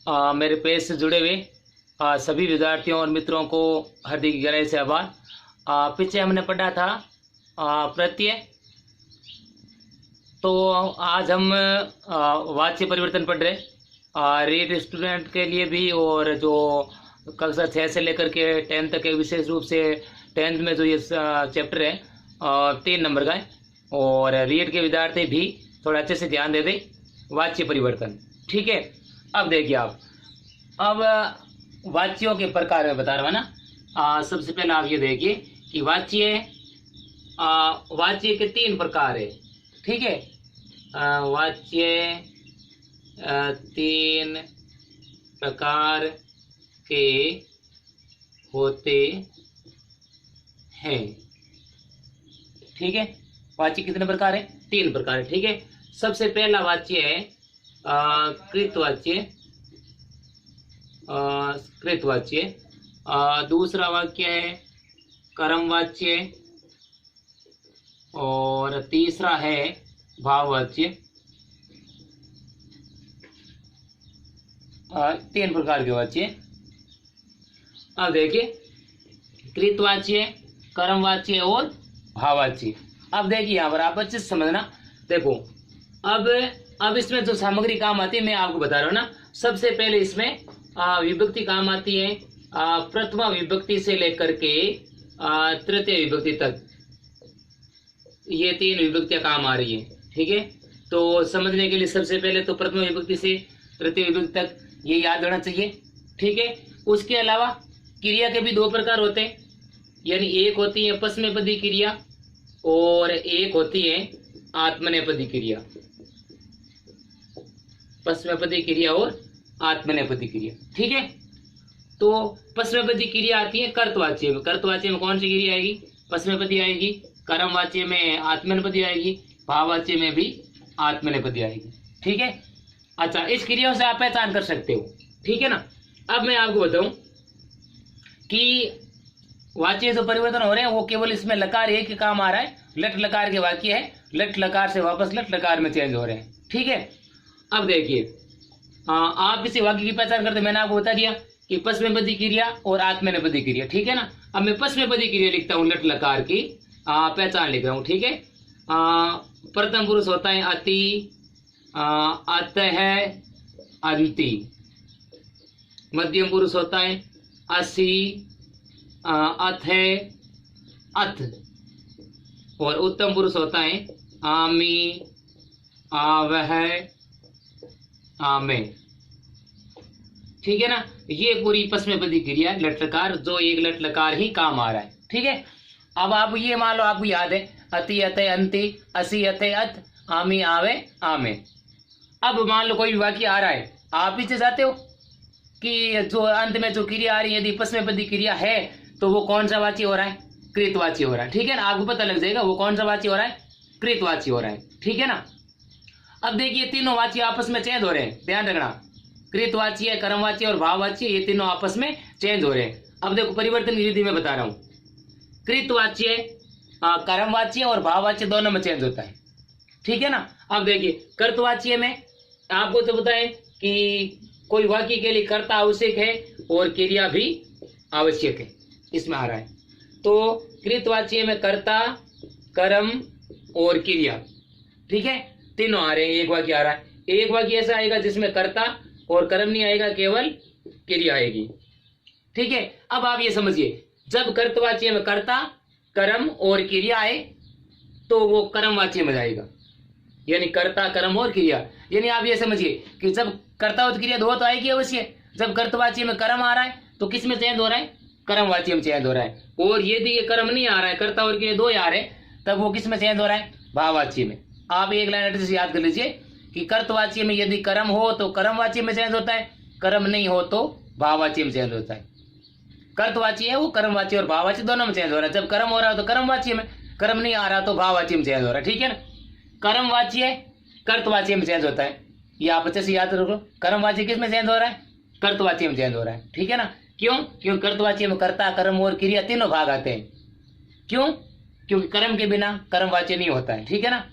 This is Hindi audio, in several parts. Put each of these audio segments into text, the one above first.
मेरे पेज से जुड़े हुए सभी विद्यार्थियों और मित्रों को हार्दिक गहराई से आभार। पीछे हमने पढ़ा था प्रत्यय, तो आज हम वाच्य परिवर्तन पढ़ रहे। रीड स्टूडेंट के लिए भी और जो कक्षा 6 से लेकर के 10 तक के, विशेष रूप से 10th में जो ये चैप्टर है 3 नंबर का है, और रीड के विद्यार्थी भी थोड़ा अच्छे से ध्यान दे दें वाच्य परिवर्तन। ठीक है, अब देखिए आप, अब वाच्यों के प्रकार में बता रहा हूँ ना। सबसे पहले आप ये देखिए कि वाच्य के 3 प्रकार है। ठीक है, वाच्य 3 प्रकार के होते हैं। ठीक है, वाच्य कितने प्रकार है? 3 प्रकार है। ठीक है, सबसे पहला वाच्य है कृतवाच्य। कृतवाच्य। दूसरा वाक्य है कर्मवाच्य, और तीसरा है भाववाच्य। 3 प्रकार के वाच्य। अब देखिए, कृतवाच्य, कर्मवाच्य और भाववाच्य। अब देखिए यहाँ पर आप अच्छे से समझना। देखो, अब इसमें जो सामग्री काम आती है मैं आपको बता रहा हूँ ना। सबसे पहले इसमें विभक्ति काम आती है, प्रथमा विभक्ति से लेकर के तृतीय विभक्ति तक, ये 3 विभक्तियां काम आ रही है। ठीक है, तो समझने के लिए सबसे पहले तो प्रथमा विभक्ति से तृतीय विभक्ति तक ये याद रहना चाहिए। ठीक है, उसके अलावा क्रिया के भी 2 प्रकार होते हैं, यानी एक होती है पश्चमपदी क्रिया और एक होती है आत्मनेपदी क्रिया। पश्चमपदी क्रिया और आत्मनेपदी क्रिया। ठीक है, तो पश्चमपदी क्रिया आती है कर्तवाच्य में। कर्तवाच्य में कौन सी क्रिया आएगी? पश्चमपदी आएगी। कर्मवाच्य में आत्मनेपदी आएगी। भाववाच्य में भी आत्मनेपदी आएगी। ठीक है, अच्छा, इस क्रियाओं से आप पहचान कर सकते हो। ठीक है ना। अब मैं आपको बताऊं कि वाच्य जो परिवर्तन हो रहे हैं वो केवल इसमें लकार एक ही काम आ रहा है। लट लकार के वाक्य है, लट लकार से वापस लट लकार में चेंज हो रहे हैं। ठीक है, अब देखिए, आप इसी वाक्य की पहचान करते, मैंने आपको बता दिया कि पश्चमपदी क्रिया और आत्मनेपदी क्रिया। ठीक है ना। अब मैं पश्चमपदी क्रिया लिखता हूँ, लट लकार की पहचान लिख रहा हूँ। ठीक है, प्रथम पुरुष होता है अति, अतः, अंति। मध्यम पुरुष होता है असि, अथ, अथ। और उत्तम पुरुष होता है आमी, आवह, आमे। ठीक है ना, ये पूरी पश्चमपदी क्रिया लट लकार, जो एक लट लकार ही काम आ रहा है। ठीक है, अब आप ये मान लो, आपको याद है अति, अतः, अंति, असि, अथ, अथ, आमी, आवे, आमे। अब मान लो कोई भी वाक्य आ रहा है, आप पीछे जाते हो कि जो अंत में जो क्रिया आ रही है, यदि पश्चमपदी क्रिया है तो वो कौन सा वाच्य हो रहा है? कृतवाच्य हो रहा है। ठीक है ना, आपको पता लग जाएगा वो कौन सा वाच्य हो रहा है? कृतवाच्य हो रहा है। ठीक है ना। अब देखिए, तीनों वाच्य आपस में चेंज हो रहे हैं, ध्यान रखना। कृतवाच्य, कर्मवाच्य और भाववाच्य, ये तीनों आपस में चेंज हो रहे हैं। अब देखो, परिवर्तन की विधि में बता रहा हूं। कृतवाच्य, कर्मवाच्य और भाववाच्य दोनों में चेंज होता है। ठीक है ना। अब देखिए, कृतवाच्य में आपको तो बताएं कि कोई वाक्य के लिए कर्ता आवश्यक है और क्रिया भी आवश्यक है, इसमें आ रहा है। तो कृतवाच्य में कर्ता, कर्म और क्रिया, ठीक है, तीनों आ रहे हैं। एक वाक्य आ रहा है, एक वाक्य ऐसा आएगा जिसमें कर्ता और कर्म नहीं आएगा, केवल क्रिया आएगी। ठीक है, अब आप ये समझिए, जब कर्तवाच्य में कर्ता, कर्म और क्रिया आए तो वो कर्मवाच्य में जाएगा, यानी कर्ता, कर्म और क्रिया। यानी आप ये समझिए कि जब कर्ता और क्रिया दो तो आएगी अवश्य। जब कर्तवाच्य में कर्म आ रहा है तो किस में चेंज हो रहा है? कर्मवाच्य में चेंज हो रहा है। और यदि ये कर्म नहीं आ रहा है, कर्ता और क्रिया 2 आ रहे, तब वो किस में चेंज हो रहा है? भाववाच्य में। आप एक लाइन एड्रेस याद कर लीजिए कि कर्तवाच्य में यदि कर्म हो तो कर्मवाच्य में चेंज होता है, कर्म नहीं हो तो भाववाच्य में चेंज होता है। कर्तवाच्य है वो कर्मवाच्य और भाववाच्य दोनों में चेंज हो रहा है। जब कर्म हो रहा है तो कर्मवाच्य में, कर्म नहीं आ रहा तो भाववाच्य में चेंज हो रहा है। ठीक है ना। कर्मवाच्य कर्तवाच्य में चेंज होता है, ये आप अच्छे से याद रखो। कर्मवाच्य किस में चेंज हो रहा है? कर्तवाच्य में चेंज हो रहा है। ठीक है ना। क्यों? क्योंकि कर्तवाच्य में कर्ता, कर्म और क्रिया तीनों भाग आते हैं। क्यों? क्योंकि कर्म के बिना कर्मवाच्य नहीं होता है। ठीक है ना।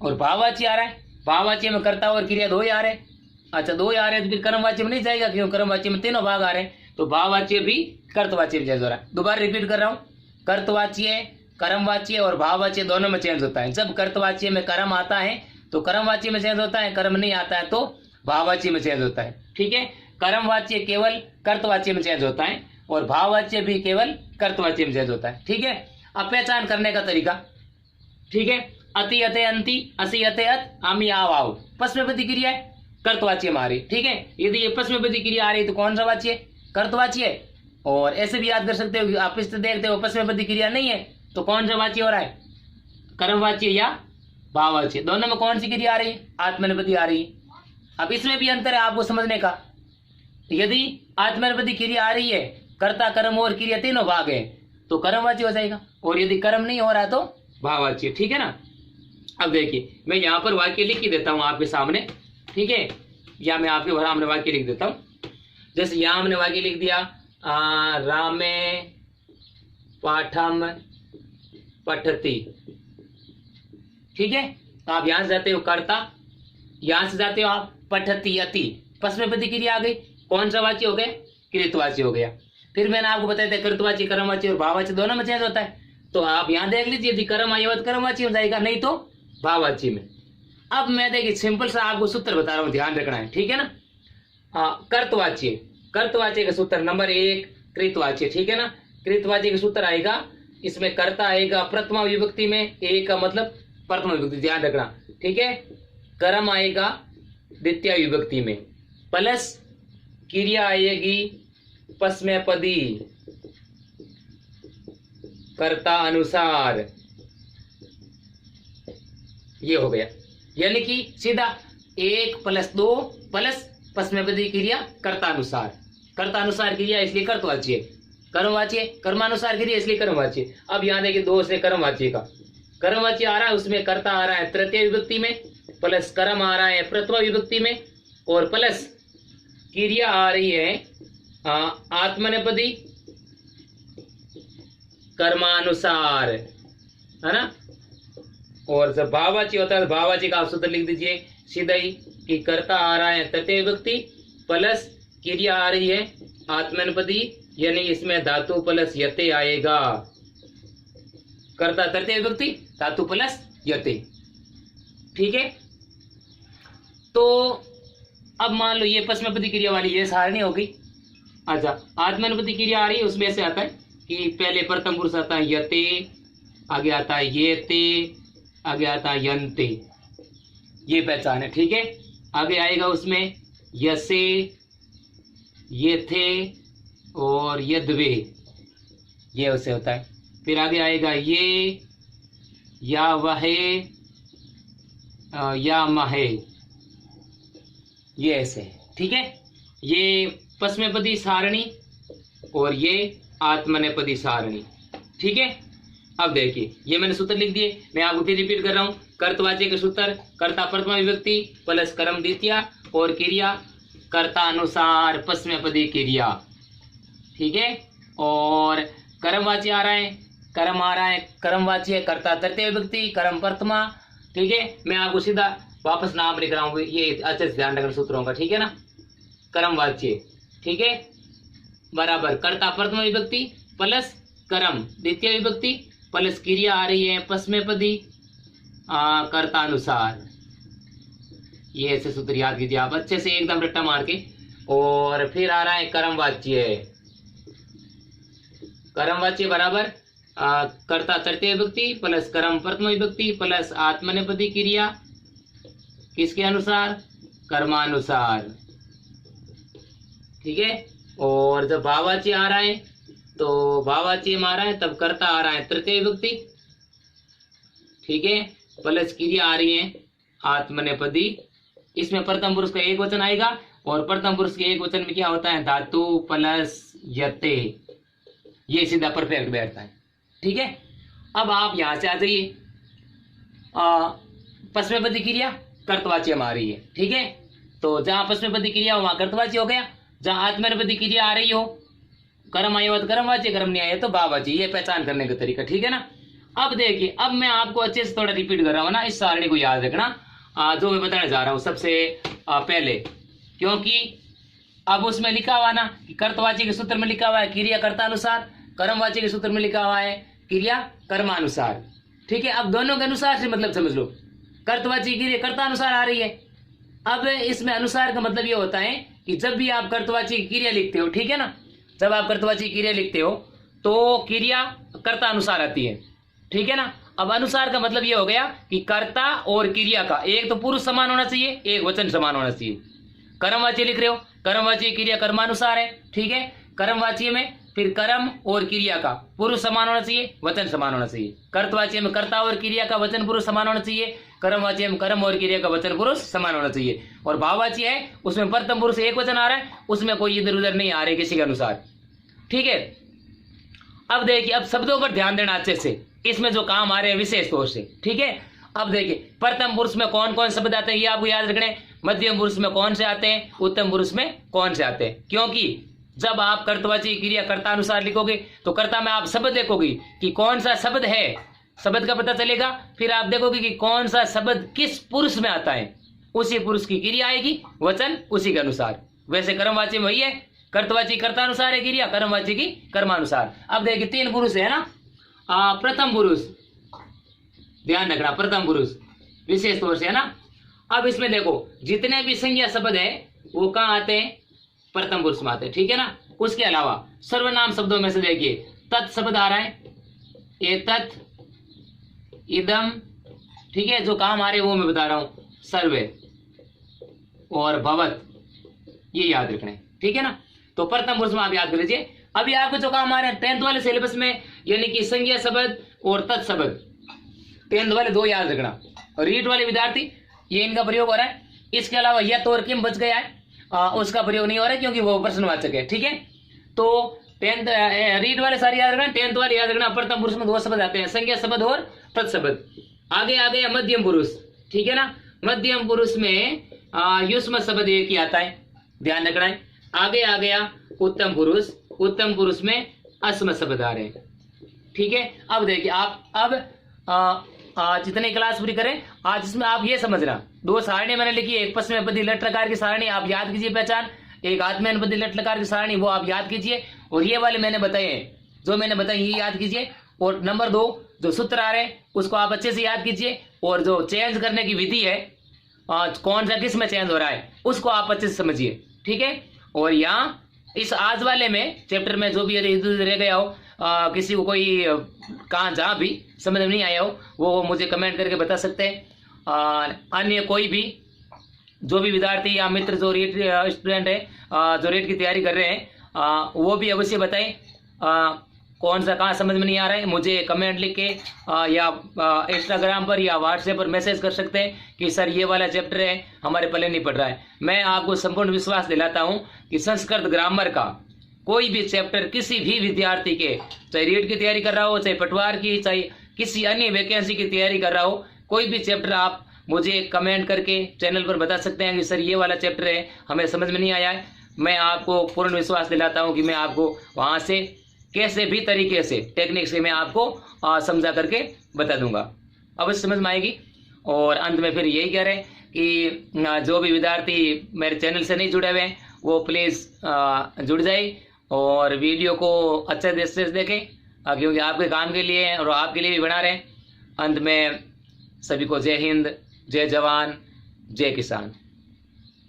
और भाववाच्य आ रहा है, भाववाच्य में कर्ता और क्रिया 2 ही आ रहे हैं, अच्छा, दो ही आ रहे हैं तो फिर कर्मवाच्य में नहीं जाएगा, क्यों? कर्मवाच्य में तीनों भाग आ रहे हैं, तो भाववाच्य भी कर्तवाच्य में चेंज हो रहा है। दोबारा रिपीट कर रहा हूँ, कर्तवाच्य, कर्मवाच्य और भाववाच्य दोनों में चेंज होता है। जब कर्तवाच्य में कर्म आता है तो कर्मवाच्य में चेंज होता है, कर्म नहीं आता है तो भाववाच्य में चेंज होता है। ठीक है, कर्मवाच्य केवल कर्तवाच्य में चेंज होता है और भाववाच्य भी केवल कर्तवाच्य में चेंज होता है। ठीक है, अब पहचान करने का तरीका। ठीक है, अति अते अंति, असि अते अत, आमी आव आओ, पश्चिम प्रतिक्रिया है, कर्तवाच्य में आ रही। ठीक है, यदि ये पश्चिम प्रतिक्रिया आ रही तो कौन सा वाच्य? कर्तवाच्य। और ऐसे भी याद कर सकते हो कि आप इससे देखते हो पश्चिम प्रतिक्रिया नहीं है तो कौन सा वाच्य हो रहा है? कर्मवाच्य या भाववाच्य। दोनों में कौन सी क्रिया आ रही है? आत्मनेपदी आ रही है। अब इसमें भी अंतर है आपको समझने का। यदि आत्मनेपदी क्रिया आ रही है, कर्ता कर्म और क्रिया तीनों भाग है, तो कर्मवाच्य हो जाएगा, और यदि कर्म नहीं हो रहा तो भाववाच्य। ठीक है ना। अब देखिए, मैं यहाँ पर वाक्य लिख ही देता हूँ आपके सामने। ठीक है, या मैं आपके सामने वाक्य लिख देता हूँ। जैसे यहाँ हमने वाक्य लिख दिया, रामे पाठम पठती। ठीक है, तो आप यहां से जाते हो कर्ता, यहां से जाते हो आप पठती अति, पश्चिम प्रतिक्रिया आ गई, कौन सा वाच्य हो गया? कृतवाच्य हो गया। फिर मैंने आपको बताया था कृतवाच्य, कर्मवाच्य और भाववाच्य दोनों में चेंज होता है। तो आप यहां देख लीजिए, यदि कर्म आएगा तो कर्मवाच्य हो जाएगा, नहीं तो भाववाच्य में। अब मैं देखिए सिंपल सा आपको सूत्र बता रहा हूं, ध्यान रखना है। ठीक है ना। कर्तवाच्य, कर्तवाच्य का सूत्र नंबर 1 कृतवाच्य। ठीक है ना। कृतवाच्य का सूत्र आएगा, इसमें कर्ता आएगा प्रथमा विभक्ति में, एक का मतलब प्रथमा विभक्ति, ध्यान रखना। ठीक है, कर्म आएगा द्वितीय विभक्ति में, प्लस क्रिया आएगी पश्चिमपदी कर्ता अनुसार। ये हो गया, यानी कि सीधा 1 + 2 प्लस पश्चिमपदी क्रिया कर्तानुसार। कर्तानुसार क्रिया इसलिए कर्तवाच्य, कर्मवाच्य कर्मानुसार क्रिया इसलिए कर्मवाच्य। अब यहाँ देखिए 2 से कर्मवाच्य का, कर्मवाच्य आ रहा है, उसमें कर्ता आ रहा है तृतीय विभक्ति में, प्लस कर्म आ रहा है प्रथमा विभक्ति में, और प्लस क्रिया आ रही है आत्मनेपदी कर्मानुसार, है ना। और जब भाववाच्य होता है तो भाववाच्य का आप सूत्र लिख दीजिए सीधा ही, कि कर्ता आ रहा है तृतीय विभक्ति प्लस क्रिया आ रही है आत्मनेपदी, यानी इसमें धातु प्लस यते आएगा। कर्ता तृतीय विभक्ति, धातु प्लस यते। ठीक है, तो अब मान लो ये पश्चिमपदी क्रिया वाली ये सारणी होगी। अच्छा, आत्मनेपदी क्रिया आ रही है, उसमें ऐसे आता है कि पहले प्रथम पुरुष आता है यते, आगे आता है ये ते, आगे आता है यंते, ये पहचान है। ठीक है, आगे आएगा उसमें यसे, ये थे और यद्वे, ये उसे होता है। फिर आगे आएगा ये, या वहे, या महे, ये ऐसे है। ठीक है, ये पश्चिमपदी सारणी और ये आत्मनेपदी सारणी। ठीक है, अब देखिए ये मैंने सूत्र लिख दिए, मैं आपको फिर रिपीट कर रहा हूं। कर्तवाच्य के सूत्र, कर्ता प्रथमा विभक्ति प्लस कर्म द्वितीय और क्रिया कर्ता अनुसार पश्चिमपदी क्रिया। ठीक है, और कर्मवाच्य आ रहा है, कर्म आ रहा है, कर्मवाच्य कर्ता तृतीय विभक्ति, कर्म प्रथमा। ठीक है, मैं आपको सीधा वापस नाम लिख रहा हूँ, ये अच्छे से ध्यान रखना सूत्रों का। ठीक है ना। कर्मवाच्य, ठीक है, बराबर कर्ता प्रथमा विभक्ति प्लस कर्म द्वितीय विभक्ति प्लस क्रिया आ रही है पश्चिमपदी कर्ता अनुसार। ये ऐसे सूत्र याद कीजिए आप अच्छे से एकदम रट्टा मार के। और फिर आ रहा है कर्मवाच्य, कर्मवाच्य बराबर कर्ता तृतीय विभक्ति प्लस कर्म प्रथमा विभक्ति प्लस आत्मनेपदी क्रिया, किसके अनुसार? कर्मानुसार। ठीक है, और जब भाववाच्य आ रहा है तो भाववाच्य में आ रहा है तब कर्ता आ रहा है तृतीय विभक्ति। ठीक है, प्लस क्रिया आ रही है आत्मनेपदी। इसमें प्रथम पुरुष का एक वचन आएगा और प्रथम पुरुष के एक वचन में क्या होता है? धातु प्लस यते, ये सीधा परफेक्ट बैठता है। ठीक है, अब आप यहां से आ जाइए, पश्चिमपदी क्रिया कर्तवाच्य में आ रही है। ठीक है, तो जहां पश्चिमपदी क्रिया हो वहां कर्तवाच्य हो गया, जहां आत्मनेपदी क्रिया आ रही हो कर्म आया तो कर्मवाच्य, कर्म नहीं आया तो भाववाच्य, ये पहचान करने का तरीका। ठीक है ना। अब देखिए, अब मैं आपको अच्छे से थोड़ा रिपीट कर रहा हूं ना, इस सारणी को याद रखना जो मैं बताने जा रहा हूं। सबसे पहले क्योंकि अब उसमें लिखा हुआ ना कि कर्तवाची के सूत्र में लिखा हुआ है क्रिया कर्तानुसार, कर्मवाची के सूत्र में लिखा हुआ है क्रिया कर्मानुसार। ठीक है, अब दोनों के अनुसार से मतलब समझ लो। कर्तवाची क्रिया कर्तानुसार आ रही है। अब इसमें अनुसार का मतलब ये होता है कि जब भी आप कर्तवाची क्रिया लिखते हो, ठीक है ना, जब आप कर्तवाची क्रिया लिखते हो तो क्रिया कर्ता अनुसार आती है। ठीक है ना। अब अनुसार का मतलब ये हो गया कि कर्ता और क्रिया का एक तो पुरुष समान होना चाहिए, एक वचन समान होना चाहिए। कर्मवाची लिख रहे हो, कर्मवाची क्रिया कर्मानुसार है। ठीक है, कर्मवाची में फिर कर्म और क्रिया का पुरुष समान होना चाहिए, वचन समान होना चाहिए। कर्तवाची में कर्ता और क्रिया का वचन पुरुष समान होना चाहिए, कर्मवाची में कर्म और क्रिया का वचन पुरुष समान होना चाहिए। और भाववाची है, उसमें प्रथम पुरुष एक वचन आ रहा है, उसमें कोई इधर उधर नहीं आ रहे किसी के अनुसार। ठीक है, अब देखिए, अब शब्दों पर ध्यान देना अच्छे से, इसमें जो काम आ रहे हैं विशेष तौर से। ठीक है, अब देखिए प्रथम पुरुष में कौन कौन शब्द आते हैं ये आपको याद रखने, मध्यम पुरुष में कौन से आते हैं, उत्तम पुरुष में कौन से आते हैं। क्योंकि जब आप कर्तवाची क्रिया कर्ता अनुसार लिखोगे तो कर्ता में आप शब्द देखोगे कि कौन सा शब्द है, शब्द का पता चलेगा। फिर आप देखोगे कि कौन सा शब्द किस पुरुष में आता है, उसी पुरुष की क्रिया आएगी, वचन उसी के अनुसार। वैसे कर्मवाची में वही है, कर्तवाची कर्तानुसार है क्रिया, कर्मवाची की कर्मानुसार। अब देखिए तीन पुरुष है ना, प्रथम पुरुष ध्यान रखना, प्रथम पुरुष विशेष तौर से है ना। अब इसमें देखो जितने भी संज्ञा शब्द है वो कहाँ आते हैं, प्रथम पुरुष में आते हैं। ठीक है ना। उसके अलावा सर्वनाम शब्दों में से देखिए तत् शब्द आ रहा है, एतत्, इदम। ठीक है, जो काम आ रहे हैं वो मैं बता रहा हूं, सर्वे और भवत, ये याद रखना है। ठीक है ना। तो प्रथम पुरुष में आप याद कर लीजिए। अभी आपको जो काम आ रहे हैं 10th वाले सिलेबस में, यानी कि संज्ञा शब्द और तत् शब्द, 10th वाले दो याद रखना। रीट वाले विद्यार्थी ये इनका प्रयोग हो रहा है। इसके अलावा यह तो और किम बच गया है, उसका प्रयोग नहीं हो रहा है क्योंकि वो प्रश्नवाचक है। ठीक है, तो 10th रीट वाले सारे याद रखना, 10th वाले याद रखना। प्रथम पुरुष में दो शब्द आते हैं, संज्ञा शब्द और तत् शब्द। आगे आ गया मध्यम पुरुष। ठीक है ना, मध्यम पुरुष में युष्म शब्द एक ही आता है, ध्यान रखना है। आगे आ गया उत्तम पुरुष, उत्तम पुरुष में अस्म शब्द आ रहे हैं। ठीक है, अब देखिए आप अब जितनी क्लास पूरी करें आज इसमें आप ये समझना, दो सारणी मैंने लिखी है, एक पश्चिमी लट लकार की सारणी आप याद कीजिए पहचान, एक आत्मनिपदी लट लकार की सारणी वो आप याद कीजिए, और ये वाले मैंने बताए हैं, जो मैंने बताए ये याद कीजिए। और नंबर 2 जो सूत्र आ रहे हैं उसको आप अच्छे से याद कीजिए, और जो चेंज करने की विधि है कौन सा किस में चेंज हो रहा है उसको आप अच्छे से समझिए। ठीक है, और यहाँ इस आज वाले में चैप्टर में जो भी रह गया हो, किसी को कोई कहाँ जहाँ भी समझ में नहीं आया हो वो मुझे कमेंट करके बता सकते हैं। अन्य कोई भी जो भी विद्यार्थी या मित्र जो रीट स्टूडेंट है जो रीट की तैयारी कर रहे हैं वो भी अवश्य बताएं कौन सा कहाँ समझ में नहीं आ रहा है। मुझे कमेंट लिख के या इंस्टाग्राम पर या व्हाट्सएप पर मैसेज कर सकते हैं कि सर ये वाला चैप्टर है हमारे पल्ले नहीं पड़ रहा है। मैं आपको संपूर्ण विश्वास दिलाता हूँ कि संस्कृत ग्रामर का कोई भी चैप्टर किसी भी विद्यार्थी के, चाहे रीट की तैयारी कर रहा हो, चाहे पटवार की, चाहे किसी अन्य वैकेंसी की तैयारी कर रहा हो, कोई भी चैप्टर आप मुझे कमेंट करके चैनल पर बता सकते हैं कि सर ये वाला चैप्टर है हमें समझ में नहीं आया है। मैं आपको पूर्ण विश्वास दिलाता हूँ कि मैं आपको वहाँ से कैसे भी तरीके से टेक्निक से मैं आपको समझा करके बता दूंगा, अवश्य समझ में आएगी। और अंत में फिर यही कह रहे हैं कि जो भी विद्यार्थी मेरे चैनल से नहीं जुड़े हुए हैं वो प्लीज़ जुड़ जाए और वीडियो को अच्छे से देखें, क्योंकि आपके काम के लिए और आपके लिए भी बना रहे हैं। अंत में सभी को जय हिंद, जय जवान, जय किसान।